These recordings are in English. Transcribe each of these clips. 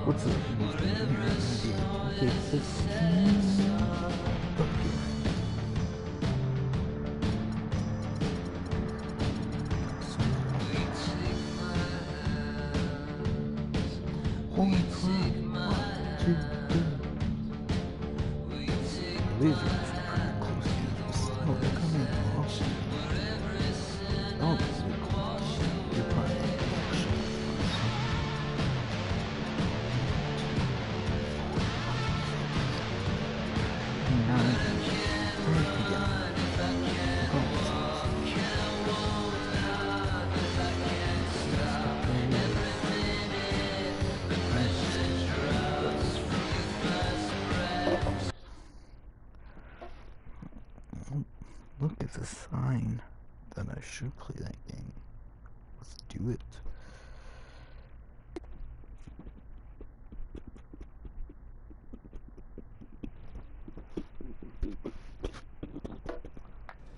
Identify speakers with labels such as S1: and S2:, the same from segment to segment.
S1: What's the okay, 16? Okay. Holy crap, what did you do? These are pretty close games. Oh, they're coming close. Oh, this is close. You're probably close. Look at the sign that I should play that game. Let's do it.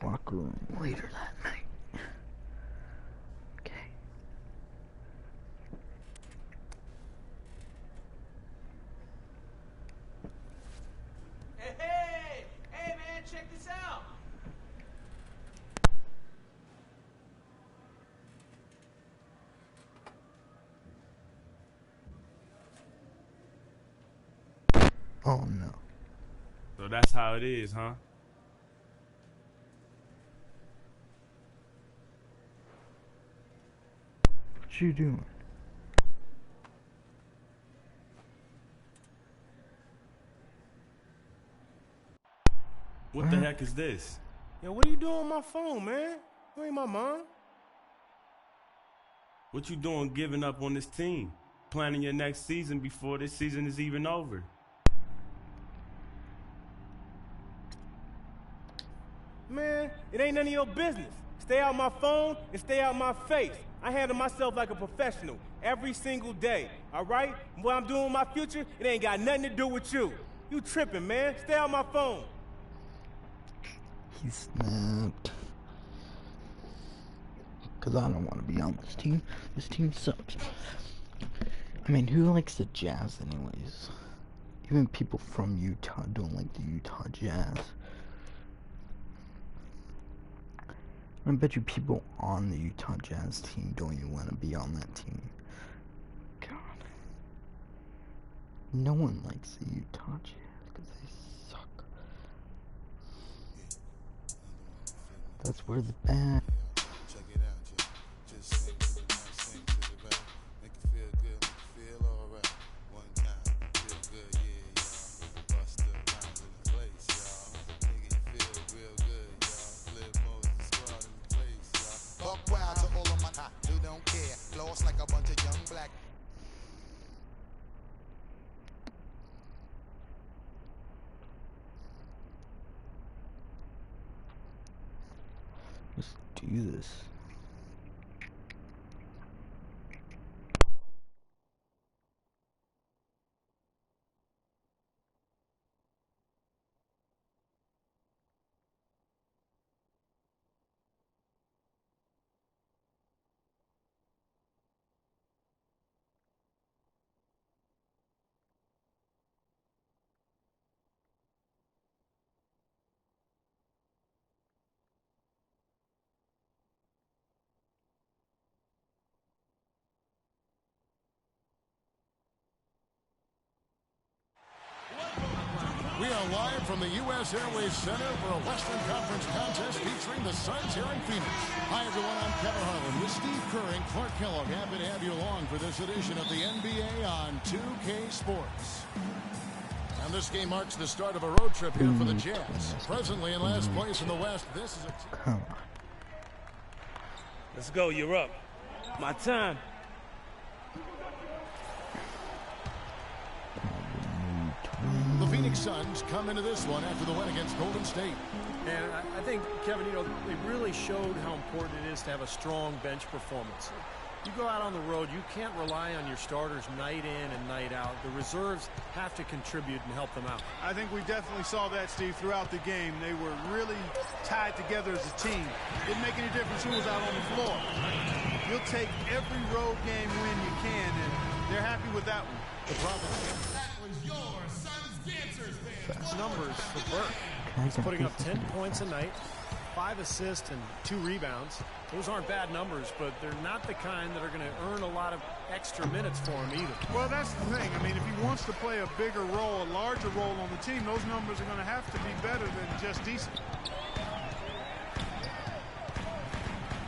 S1: Locker room later that night. Okay.
S2: Hey man, check this out.
S1: Oh no.
S3: So that's how it is, huh?
S1: What you doing?
S3: What the heck is this?
S2: Yo, what are you doing on my phone, man? You ain't my mom.
S3: What you doing giving up on this team? Planning your next season before this season is even over?
S2: Man, it ain't none of your business. Stay out my phone and stay out my face. I handle myself like a professional every single day, all right? What I'm doing in my future, it ain't got nothing to do with you. You tripping, man. Stay out my phone.
S1: He snapped. Because I don't want to be on this team. This team sucks. I mean, who likes the Jazz anyways? Even people from Utah don't like the Utah Jazz. I bet you people on the Utah Jazz team don't even want to be on that team. God. No one likes the Utah Jazz because they suck. That's where the bad.
S4: Check it out, just sing to the right, sing to the right. Make it feel good, make it feel alright. One time, feel good, yeah, y'all. Bust the rhymes in the place, y'all. Nigga, you feel real good, y'all. Flip Moses squad in the place, y'all. Buck wild to all of my who don't care. Lost like a bunch of young black.
S1: Let's do this.
S5: We are live from the U.S. Airways Center for a Western Conference contest featuring the Suns here in Phoenix. Hi, everyone. I'm Kevin Harlan with Steve Kerr and Clark Kellogg. Happy to have you along for this edition of the NBA on 2K Sports. And this game marks the start of a road trip here for the Jazz. Presently in last place in the West, this is a...
S1: Come on.
S2: Let's go, you're up. My time.
S5: The Phoenix Suns come into this one after the win against Golden State.
S6: And I think, Kevin, you know, they really showed how important it is to have a strong bench performance. You go out on the road, you can't rely on your starters night in and night out. The reserves have to contribute and help them out.
S7: I think we definitely saw that, Steve, throughout the game. They were really tied together as a team. Didn't make any difference who was out on the floor. You'll take every road game win you can, and they're happy with that one.
S5: The Prophets.
S6: Numbers for Burke. He's putting up 10 points a night, 5 assists and 2 rebounds. Those aren't bad numbers, but they're not the kind that are going to earn a lot of extra minutes for him either.
S7: Well, that's the thing. I mean, if he wants to play a bigger role, a larger role on the team, those numbers are going to have to be better than just decent.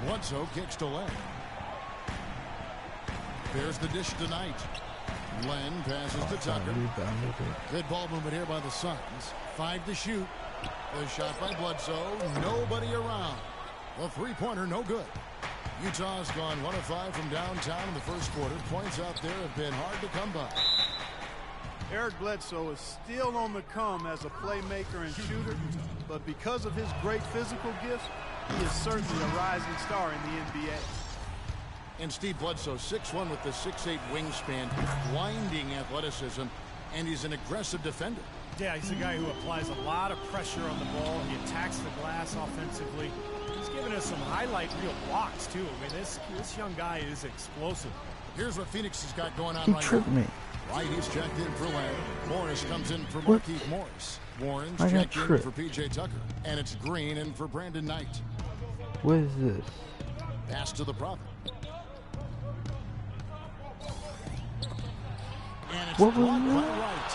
S5: Bledsoe kicks to Len. There's the dish tonight. Len passes to Tucker. Good ball movement here by the Suns. 5 to shoot. The shot by Bledsoe. Nobody around. The three-pointer no good. Utah's gone 1 of 5 from downtown in the first quarter. Points out there have been hard to come by.
S7: Eric Bledsoe is still on the come as a playmaker and shooter, but because of his great physical gifts, he is certainly a rising star in the NBA.
S5: And Steve Bledsoe, 6'1" with the 6'8" wingspan, blinding athleticism, and he's an aggressive defender.
S6: Yeah, he's a guy who applies a lot of pressure on the ball. He attacks the glass offensively. He's giving us some highlight reel blocks, too. I mean, this young guy is explosive.
S5: Here's what Phoenix has got going on
S1: He
S5: right
S1: tripped
S5: now.
S1: me.
S5: White, he's checked in for Len. Morris comes in for Markieff Morris. Warren's
S1: I got
S5: checked in
S1: tripped.
S5: for P.J. Tucker. And it's Green in for Brandon Knight.
S1: What is this?
S5: Pass to the Prophet. And it's
S1: What was
S5: blocked by
S1: that?
S5: Wright.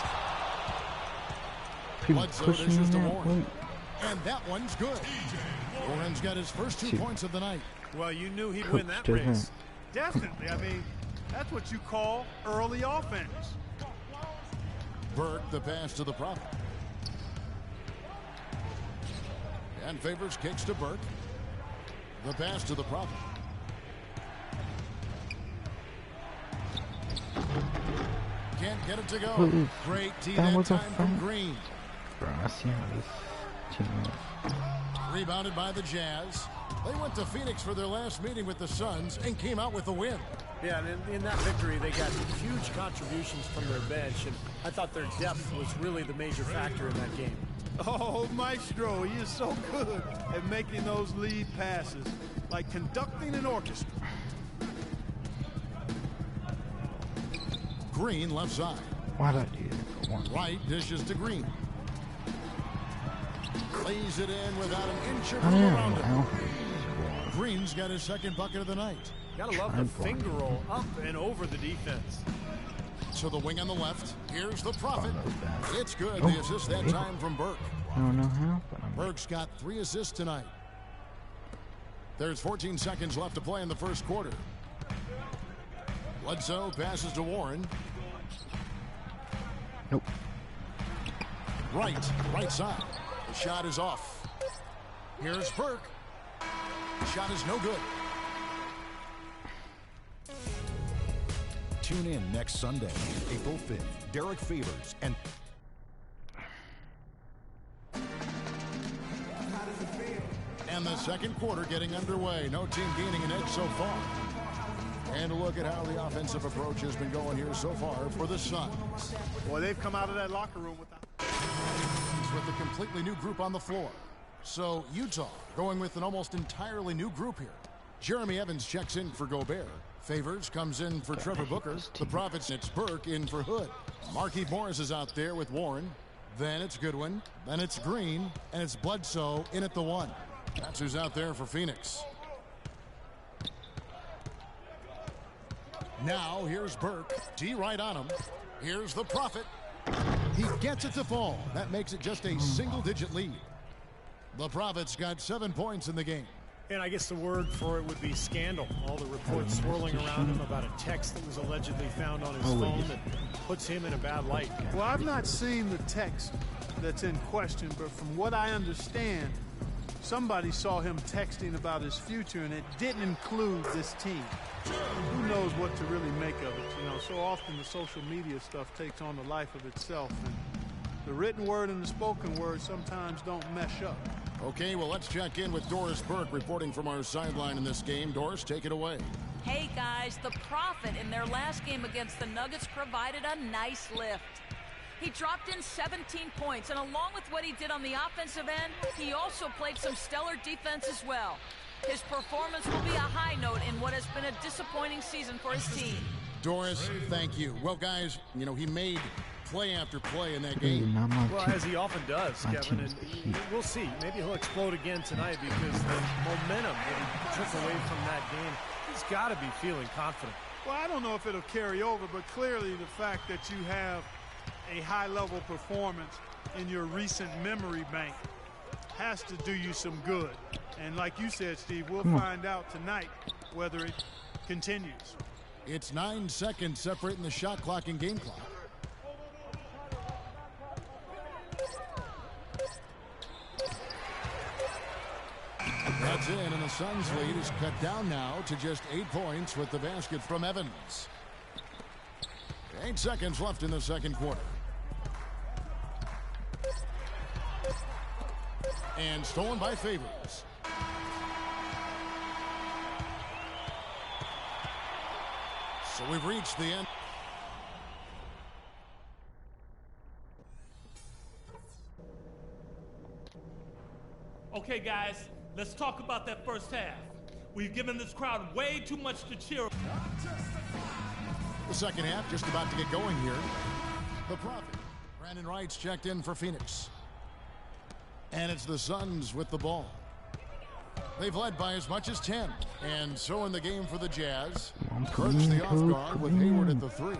S1: People
S5: Bledsoe
S1: pushing
S5: dishes to
S1: me
S5: Warren.
S1: that.
S5: And that one's good. Warren's got his first 2 points of the night.
S6: Well, you knew he'd
S1: Coach
S6: win that
S1: didn't.
S6: race.
S7: Definitely. I mean, that's what you call early offense.
S5: Burke, the pass to the Prophet. And Favors kicks to Burke. The pass to the Prophet. Can't get it to go.
S1: Ooh,
S5: Great tee
S1: that
S5: that
S1: was a
S5: time from
S1: foul.
S5: Green.
S1: Bro, I see how this team is.
S5: Rebounded by the Jazz. They went to Phoenix for their last meeting with the Suns and came out with a win.
S6: Yeah, and in that victory, they got huge contributions from their bench, and I thought their depth was really the major factor in that game.
S7: Oh, Maestro, he is so good at making those lead passes, like conducting an orchestra.
S5: Green left side.
S1: Why'd I do that for one?
S5: White dishes to Green. Lays it in without an inch of
S1: I
S5: room
S1: don't
S5: around
S1: know
S5: it.
S1: how.
S5: Green's got his second bucket of the night.
S6: Gotta love the finger roll up and over the defense.
S5: So the wing on the left. Here's the Prophet. It's good.
S1: Oh,
S5: The assist that
S1: okay.
S5: time from Burke.
S1: I don't know how, but I'm
S5: Burke's got 3 assists tonight. There's 14 seconds left to play in the first quarter. Bledsoe passes to Warren.
S1: Nope.
S5: Right side. The shot is off. Here's Burke. The shot is no good.
S8: Tune in next Sunday, April 5th. Derek Favors and
S5: the second quarter getting underway. No team gaining an edge so far. And a look at how the offensive approach has been going here so far for the Suns.
S7: Boy, they've come out of that locker room without...
S5: With a completely new group on the floor. So Utah going with an almost entirely new group here. Jeremy Evans checks in for Gobert. Favors comes in for Trevor Booker. The Prophets, it's Burke in for Hood. Markieff Morris is out there with Warren. Then it's Goodwin. Then it's Green. And it's Bledsoe in at the 1. That's who's out there for Phoenix. Now here's Burke. D right on him. Here's the Prophet. He gets it to fall. That makes it just a single-digit lead. The Prophet's got 7 points in the game.
S6: And I guess the word for it would be scandal. All the reports swirling around him about a text that was allegedly found on his phone that puts him in a bad light.
S7: Well, I've not seen the text that's in question, but from what I understand, somebody saw him texting about his future, and it didn't include this team. Who knows what to really make of it? You know, so often the social media stuff takes on the life of itself, and the written word and the spoken word sometimes don't mesh up.
S5: Okay, well, let's check in with Doris Burke reporting from our sideline in this game. Doris, take it away.
S9: Hey, guys, the Prophet in their last game against the Nuggets provided a nice lift. He dropped in 17 points, and along with what he did on the offensive end, he also played some stellar defense as well. His performance will be a high note in what has been a disappointing season for his team.
S5: Doris, thank you. Well, guys, you know, he made play after play in that
S1: Maybe
S5: game.
S1: not my
S6: Well,
S1: team.
S6: as he often does,
S1: My
S6: Kevin,
S1: team's
S6: and
S1: the Heat.
S6: we'll see. Maybe he'll explode again tonight because the momentum that he took away from that game, he's got to be feeling confident.
S7: Well, I don't know if it'll carry over, but clearly the fact that you have a high-level performance in your recent memory bank has to do you some good. And like you said, Steve, we'll find out tonight whether it continues.
S5: It's 9 seconds separating the shot clock and game clock. That's in, and the Suns' lead is cut down now to just 8 points with the basket from Evans. 8 seconds left in the second quarter. And stolen by Favors. So we've reached the end.
S10: Okay, guys, let's talk about that first half. We've given this crowd way too much to cheer.
S5: The second half just about to get going here. The Prophet. Brandon Wright's checked in for Phoenix. And it's the Suns with the ball. They've led by as much as 10. And so in the game for the Jazz, Burke's the off guard with Hayward at the 3.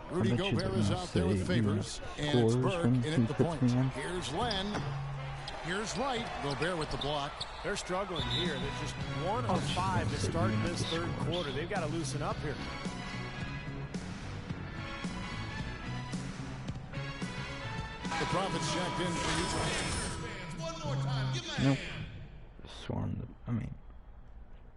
S5: Rudy Gobert is out there with Favors. And it's Burke in at the point. Here's Len. Here's Wright. Gobert with the block.
S6: They're struggling here. They're just 1 of 5 to start this third quarter. They've got to loosen up here.
S5: The Prophet's checked in for Utah.
S1: Nope. Sworn.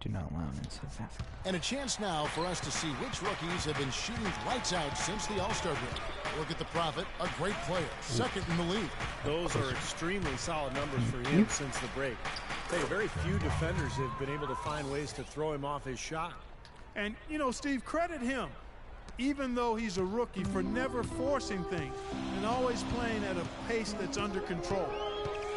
S1: Do not allow an inside basket.
S5: And a chance now for us to see which rookies have been shooting lights out since the All-Star break. Look at the Prophet, a great player, second in the league.
S6: Those are extremely solid numbers for him since the break. Very few defenders have been able to find ways to throw him off his shot.
S7: And, you know, Steve, credit him, even though he's a rookie, for never forcing things and always playing at a pace that's under control.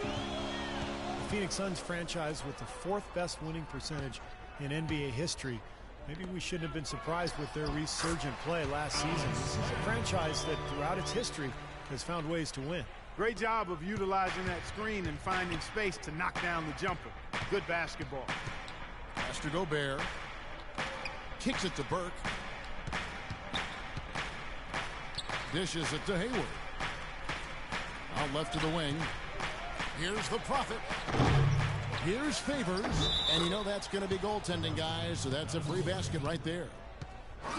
S6: The Phoenix Suns franchise with the 4th best winning percentage in NBA history. Maybe we shouldn't have been surprised with their resurgent play last season. This is a franchise that throughout its history has found ways to win.
S7: Great job of utilizing that screen and finding space to knock down the jumper. Good basketball.
S5: Pass to Gobert. Kicks it to Burke. Dishes it to Hayward. Out left to the wing. Here's the Prophet. Here's Favors. And you know that's going to be goaltending, guys. So that's a free basket right there.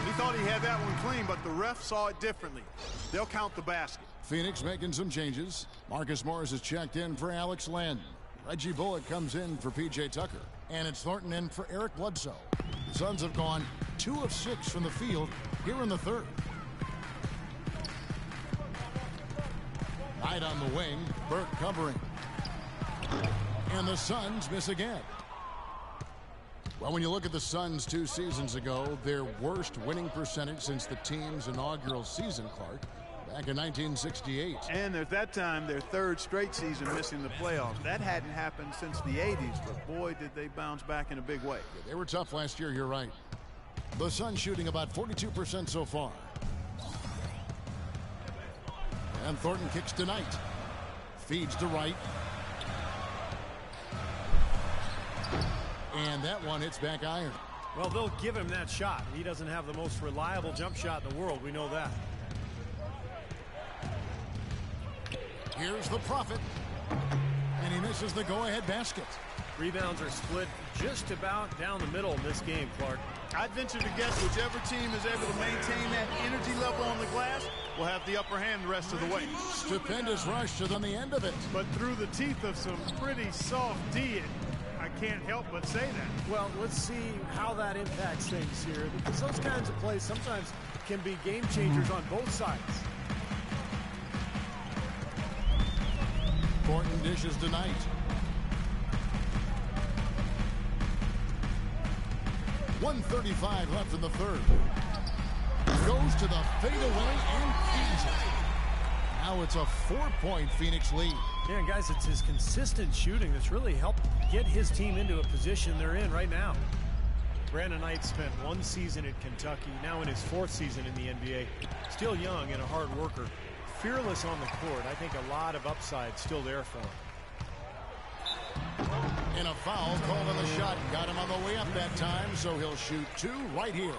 S7: He thought he had that one clean, but the ref saw it differently. They'll count the basket.
S5: Phoenix making some changes. Marcus Morris is checked in for Alex Len. Reggie Bullock comes in for P.J. Tucker. And it's Thornton in for Eric Bledsoe. The Suns have gone 2 of 6 from the field here in the third. Knight on the wing. Burke covering. And the Suns miss again. Well, when you look at the Suns 2 seasons ago, their worst winning percentage since the team's inaugural season, Clark, back in 1968.
S7: And at that time, their 3rd straight season missing the playoffs. That hadn't happened since the 80s, but boy, did they bounce back in a big way.
S5: Yeah, they were tough last year, you're right. The Suns shooting about 42% so far. And Thornton kicks to Knight. Feeds to Wright. And that one hits back iron.
S6: Well, they'll give him that shot. He doesn't have the most reliable jump shot in the world. We know that.
S5: Here's the Prophet. And he misses the go-ahead basket.
S6: Rebounds are split just about down the middle in this game, Clark.
S7: I'd venture to guess whichever team is able to maintain that energy level on the glass will have the upper hand the rest of the way.
S5: Stupendous rush to the end of it.
S7: But through the teeth of some pretty soft D, I can't help but say that.
S6: Well, let's see how that impacts things here, because those kinds of plays sometimes can be game changers on both sides.
S5: Thornton dishes to Knight. .135 left in the third. Goes to the fadeaway and feeds it. Now it's a 4-point Phoenix lead.
S6: Yeah, guys, it's his consistent shooting that's really helped get his team into a position they're in right now. Brandon Knight spent 1 season in Kentucky, now in his 4th season in the NBA. Still young and a hard worker. Fearless on the court. I think a lot of upside still there for him.
S5: And a foul called on the shot. Got him on the way up that time, so he'll shoot 2 right here.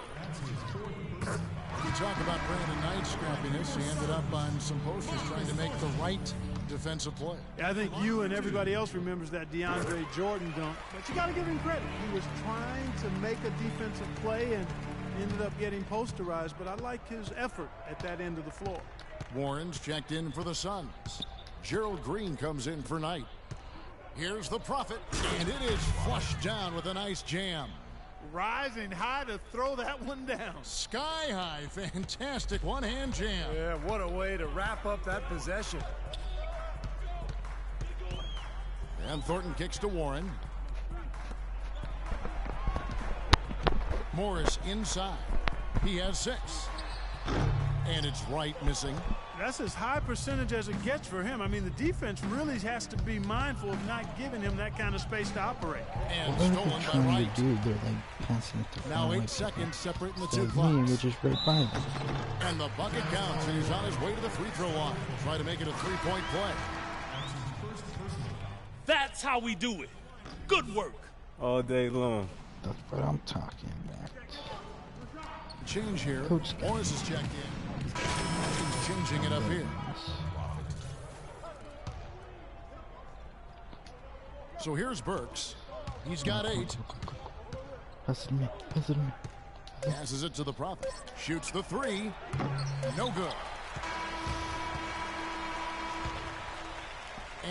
S5: You talk about Brandon Knight's scrappiness. He ended up on some posters trying to make the right defensive play.
S7: Yeah, I think you and everybody else remembers that DeAndre Jordan dunk, but you got to give him credit. He was trying to make a defensive play and ended up getting posterized, but I like his effort at that end of the floor.
S5: Warren's checked in for the Suns. Gerald Green comes in for Knight. Here's the Prophet, and it is flushed down with a nice jam.
S7: Rising high to throw that one down.
S5: Sky high, fantastic one-hand jam.
S6: Yeah, what a way to wrap up that possession.
S5: And Thornton kicks to Warren. Morris inside. He has 6. And it's right missing.
S7: That's as high percentage as it gets for him. I mean, the defense really has to be mindful of not giving him that kind of space to operate.
S5: And
S1: what
S5: stolen
S1: are they
S5: by
S1: trying
S5: Wright.
S1: to do? They're like passing it to
S5: Now 8
S1: like
S5: seconds separating the
S1: instead
S5: 2
S1: of me,
S5: clocks.
S1: which is right by them.
S5: And the bucket counts, and he's on his way to the free throw line. Try to make it a 3-point play.
S10: That's how we do it. Good work.
S2: All day long.
S1: That's what I'm talking about.
S5: Change here.
S1: Coach
S5: Morris is checked in. He's changing it up here. So here's Burks. He's got 8.
S1: Pass it to me. Pass it to me.
S5: Passes it to the Prophet. Shoots the 3. No good.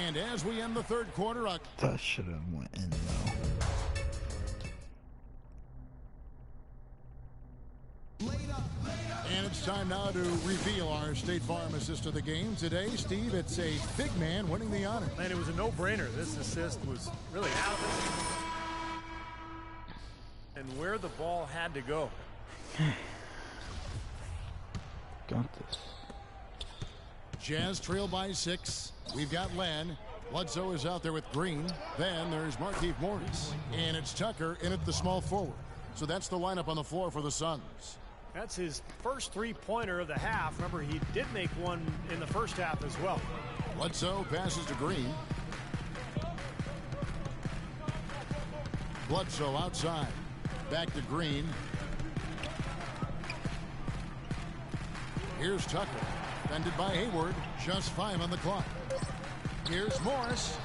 S5: And as we end the 3rd quarter,
S1: That should have went in though.
S5: and it's time now to reveal our State Farm assist of the game. Today, Steve, it's a big man winning the honor.
S6: And it was a no-brainer. This assist was really out of it. And where the ball had to go.
S1: Got this.
S5: Jazz trail by 6. We've got Len. Bledsoe is out there with Green. Then there's Markieff Morris. And it's Tucker in at the small forward. So that's the lineup on the floor for the Suns.
S6: That's his first 3-pointer of the half. Remember, he did make one in the first half as well.
S5: Bledsoe passes to Green. Bledsoe outside. Back to Green. Here's Tucker. Defended by Hayward. Just 5 on the clock. Here's Morris.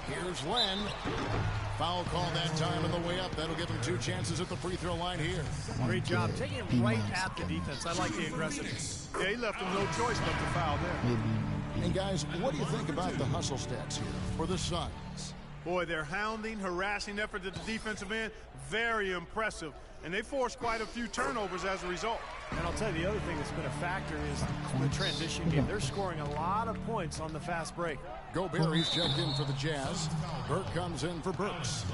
S5: Here's Len. Foul call that time on the way up. That'll give him 2 chances at the free throw line here.
S6: Great job taking him right at the defense. I like the aggressiveness.
S7: Yeah, he left him no choice but to foul there.
S1: Maybe.
S5: And guys, what do you think about the hustle stats here for the Suns?
S7: Boy, their hounding, harassing effort at the defensive end, very impressive. And they forced quite a few turnovers as a result.
S6: And I'll tell you, the other thing that's been a factor is the transition game. They're scoring a lot of points on the fast break.
S5: Gobert, checked in for the Jazz. Burke comes in for Burks.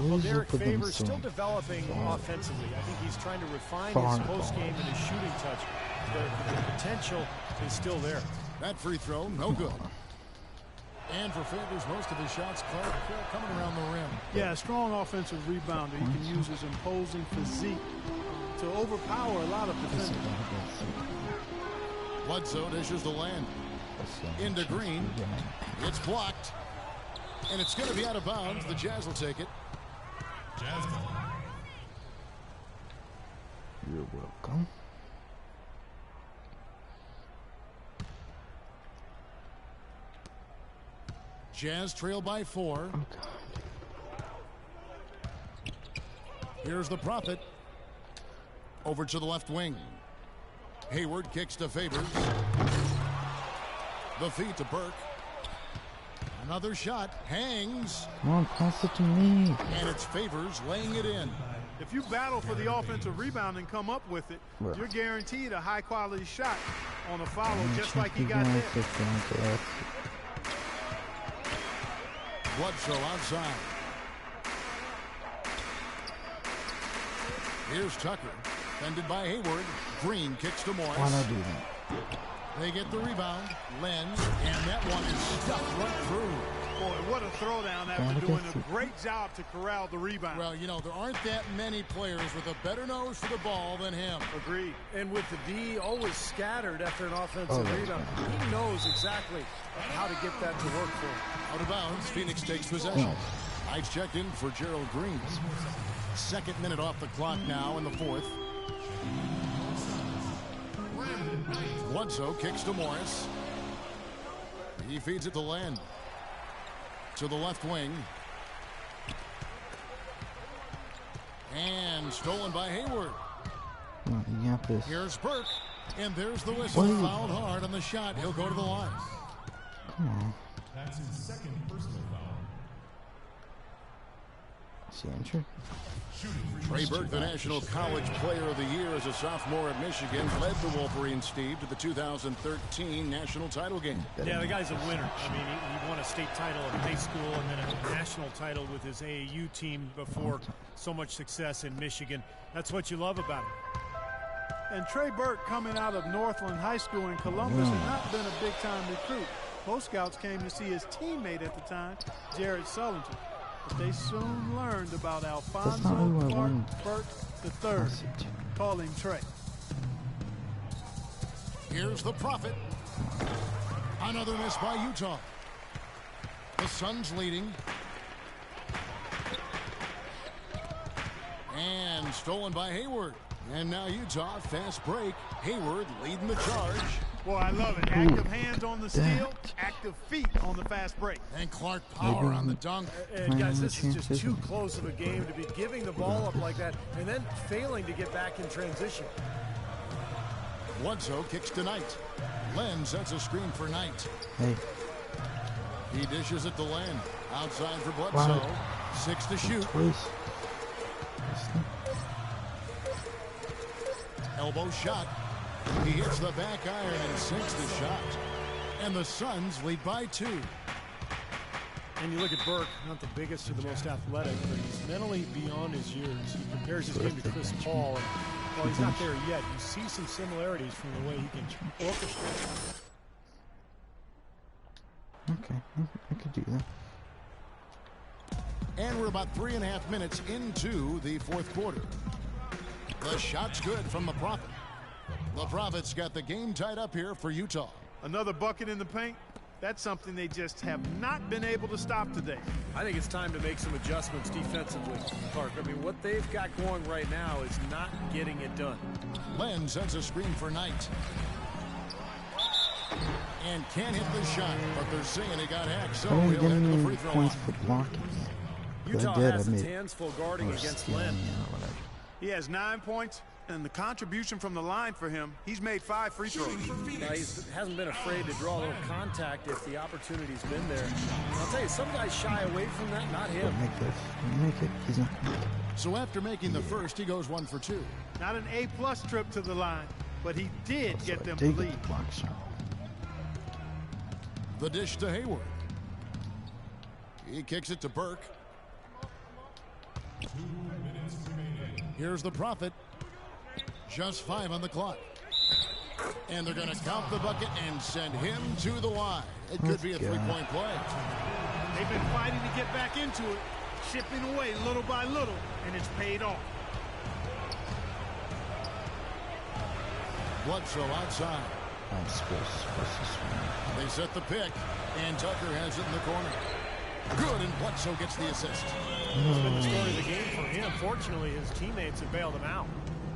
S6: Well, Derek Favors still developing offensively. I think he's trying to refine his post-game and his shooting touch. The potential is still there.
S5: That free throw, no good. And for Favors, most of his shots, Clark, coming around the rim.
S7: Yeah, a strong offensive rebounder. He can use his imposing physique to overpower a lot of defenders.
S5: Bledsoe dishes the land. Into Green. It's blocked. And it's going to be out of bounds. The Jazz will take it.
S1: You're welcome.
S5: Jazz trail by 4.
S1: Oh, God.
S5: Here's the Prophet. Over to the left wing. Hayward kicks to Favors. The feed to Burke. Another shot. Hangs.
S1: Come on, pass it to me.
S5: And it's Favors laying it in.
S7: If you battle for the offensive rebound and come up with it, you're guaranteed a high-quality shot on a follow, just like he got there.
S5: Bledsoe outside. Here's Tucker. Fended by Hayward. Green kicks to Morris.
S1: Why not do that?
S5: They get the rebound. Len. And that one is stuffed right through.
S7: Boy, what a throwdown after doing a great job to corral the rebound.
S5: Well, you know, there aren't that many players with a better nose for the ball than him.
S7: Agreed.
S6: And with the D always scattered after an offensive rebound, he knows exactly how to get that to work for him.
S5: Out of bounds, Phoenix takes possession. Ice checked in for Gerald Green. Second minute off the clock now in the fourth. Bledsoe kicks to Morris. He feeds it to Len. To the left wing. And stolen by Hayward.
S1: Well, you got this.
S5: Here's Burke. And there's the whistle. Fouled hard on the shot. He'll go to the line.
S1: Come on.
S8: That's his second personal foul.
S1: Is he injured?
S5: Trey Burke, the National College Player of the Year as a sophomore at Michigan, led the Wolverines, Steve, to the 2013 national title game.
S6: Yeah, the guy's a winner. I mean, he won a state title in high school and then a national title with his AAU team before so much success in Michigan. That's what you love about him.
S7: And Trey Burke, coming out of Northland High School in Columbus, had not been a big-time recruit. Most scouts came to see his teammate at the time, Jared Sullinger. But they soon learned about Alfonso Clark Burke III. Call him Trey.
S5: Here's the Prophet. Another miss by Utah. The Suns leading. And stolen by Hayward. And now Utah, fast break. Hayward leading the charge.
S7: Boy, I love it. Active hands on the steal, active feet on the fast break.
S5: And Clark power on the dunk.
S6: And guys, this is just too close of a game to be giving the ball up like that and then failing to get back in transition.
S5: Bledsoe kicks to Knight. Len sets a screen for Knight.
S1: Hey.
S5: He dishes it to Len. Outside for Bledsoe. 6 to shoot.
S1: Please.
S5: Elbow shot. He hits the back iron and sinks the shot. And the Suns lead by 2.
S6: And you look at Burke, not the biggest or the most athletic, but he's mentally beyond his years. He compares his game to Chris Paul. And while he's not there yet, you see some similarities from the way he can orchestrate.
S1: Okay, I could do that.
S5: And we're about 3.5 minutes into the fourth quarter. The shot's good from the Prophet. The Prophet's got the game tied up here for Utah.
S7: Another bucket in the paint. That's something they just have not been able to stop today.
S6: I think it's time to make some adjustments defensively, Clark. I mean, what they've got going right now is not getting it done.
S5: Len sends a screen for Knight. And can't hit the shot, but they're saying he got hacked, so he'll head to the free throw line.
S1: For blocking.
S6: Utah has its hands full guarding against Len.
S7: He has 9 points, and the contribution from the line for him, he's made 5 free throws.
S6: He hasn't been afraid to draw a little contact if the opportunity's been there. And I'll tell you, some guys shy away from that, not him.
S1: Make this. Make it. He's not.
S5: So after making the first, he goes 1 for 2.
S7: Not an A-plus trip to the line, but he did get them to lead.
S5: The dish to Hayward. He kicks it to Burke.
S8: 2 minutes remaining.
S5: Here's the Prophet. Just 5 on the clock. And they're going to count the bucket and send him to the line. It could be a three-point play.
S7: They've been fighting to get back into it, chipping away little by little, and it's paid off.
S5: Bledsoe outside. They set the pick, and Tucker has it in the corner. Good, and Bledsoe gets the assist.
S6: It's been the story of the game for him. Fortunately, his teammates have bailed him out.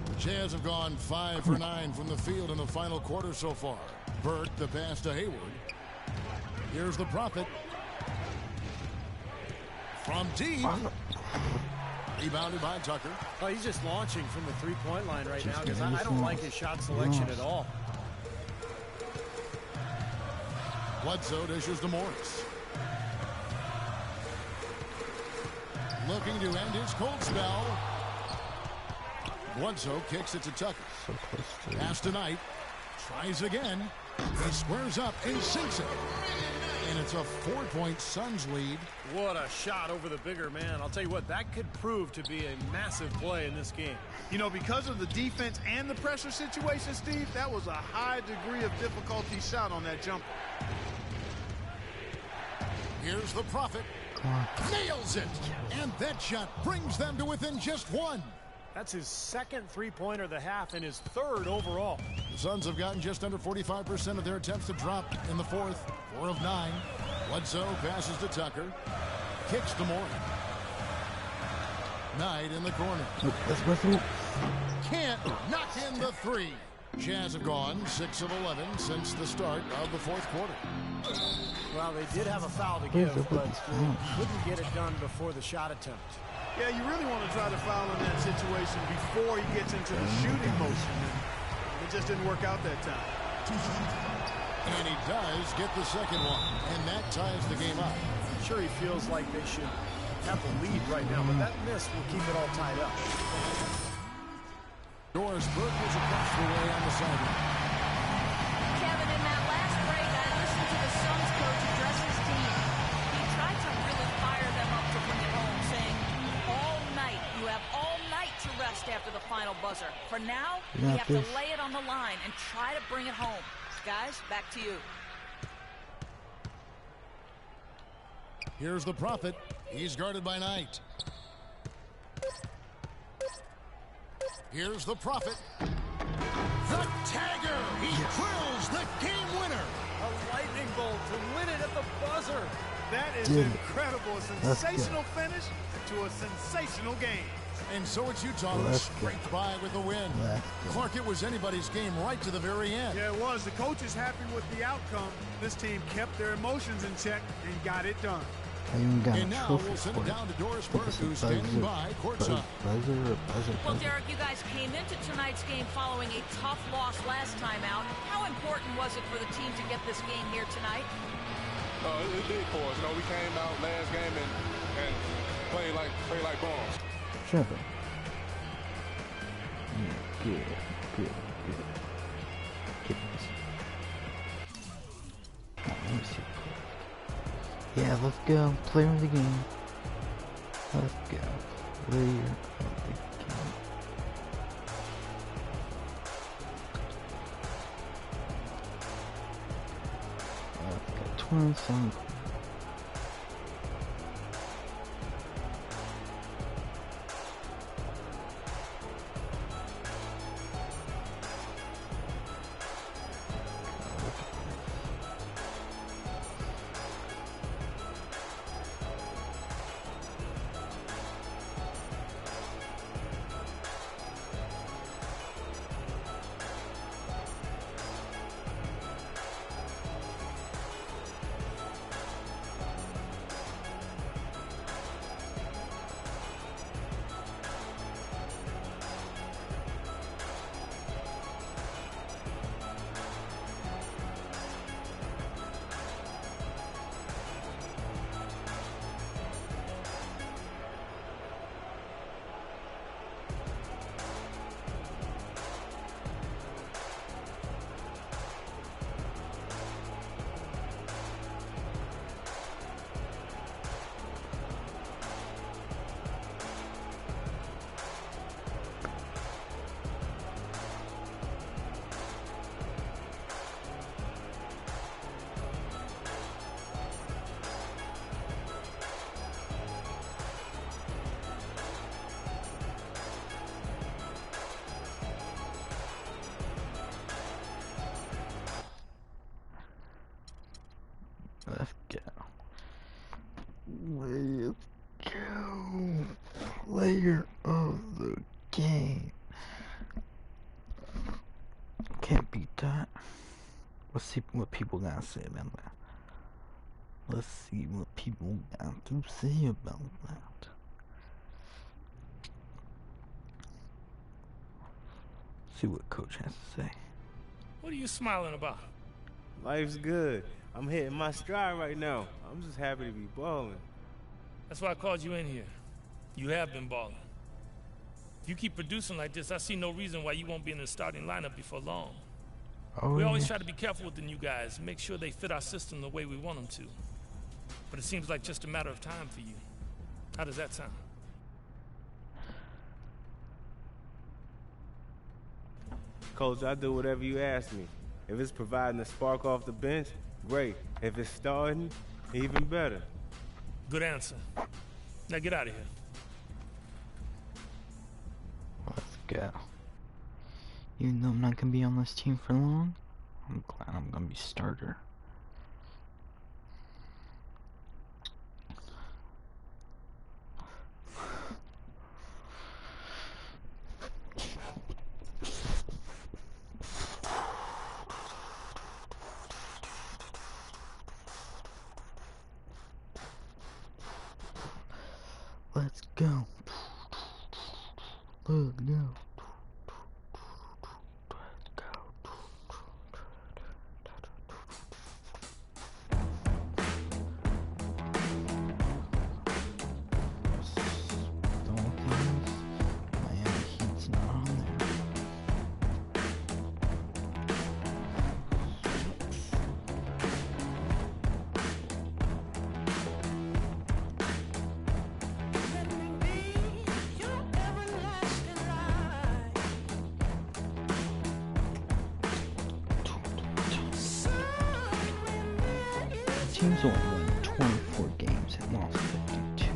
S5: The Jazz have gone 5 for 9 from the field in the final quarter so far. Burke, the pass to Hayward. Here's the Prophet. From deep. Rebounded by Tucker.
S6: Oh, he's just launching from the three-point line right now because I don't like his shot selection at all.
S5: Bledsoe dishes to Morris. Looking to end his cold spell. Bledsoe kicks it to Tucker.
S1: So close to
S5: Pass to Knight. Tries again. He squares up and sinks it. And it's a 4-point Suns lead.
S6: What a shot over the bigger man. I'll tell you what, that could prove to be a massive play in this game.
S7: You know, because of the defense and the pressure situation, Steve, that was a high degree of difficulty shot on that jumper.
S5: Here's the Prophet.
S1: Come on.
S5: Nails it. And that shot brings them to within just one.
S6: That's his second three-pointer of the half and his third overall.
S5: The Suns have gotten just under 45% of their attempts to drop in the fourth. 4 of 9. Bledsoe passes to Tucker. Kicks to Moore. Knight in the corner. Can't knock in the three. Jazz have gone 6 of 11 since the start of the fourth quarter.
S6: Well, they did have a foul to give, but couldn't get it done before the shot attempt.
S7: Yeah, you really want to try to foul in that situation before he gets into the shooting motion. And it just didn't work out that time.
S5: And he does get the second one, and that ties the game up.
S6: I'm sure he feels like they should have the lead right now, but that miss will keep it all tied up.
S5: Doris Burke was across the way on the sideline.
S9: Kevin, in that last break, I listened to the Suns coach address his team. He tried to really fire them up to bring it home, saying, all night, you have all night to rest after the final buzzer. For now, you have to lay it on the line and try to bring it home. Guys, back to you.
S5: Here's the Prophet. He's guarded by Knight. Here's the Prophet. The tagger. He drills the game winner.
S6: A lightning bolt to win it at the buzzer.
S7: That is incredible. A sensational finish to a sensational game.
S5: And so it's Utah who scraped by with the win. Clark, it was anybody's game right to the very end.
S7: Yeah, it was. The coach is happy with the outcome. This team kept their emotions in check and got it done.
S5: And now we'll send it down to Doris Burke, who's standing by courtside.
S9: Well, Derek, you guys came into tonight's game following a tough loss last time out. How important was it for the team to get this game here tonight?
S11: It did for us. You know, we came out last game and played like bombs.
S1: Shut up. Yeah, good. Let me see. Yeah, let's go. Player of the game. Let's go. Player of the game. I've got 27. Let's go. Player of the game. Can't beat that. Let's see what people gotta say about that. Let's see what people got to say about that. See what coach has to say.
S10: What are you smiling about?
S2: Life's good. I'm hitting my stride right now. I'm just happy to be balling.
S10: That's why I called you in here. You have been balling. If you keep producing like this, I see no reason why you won't be in the starting lineup before long. We always try to be careful with the new guys, make sure they fit our system the way we want them to. But it seems like just a matter of time for you. How does that sound?
S2: Coach, I do whatever you ask me. If it's providing a spark off the bench, great. If it's starting, Even better.
S10: Good answer. Now get out of here.
S1: Let's go. Even though I'm not gonna be on this team for long, I'm glad I'm gonna be starter. Let's go. Let's go. Teams only won 24 games and lost 52.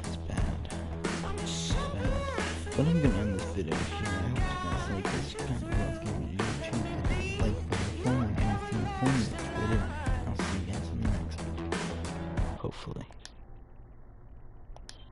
S1: That's bad. That's bad. But I'm gonna end this video here.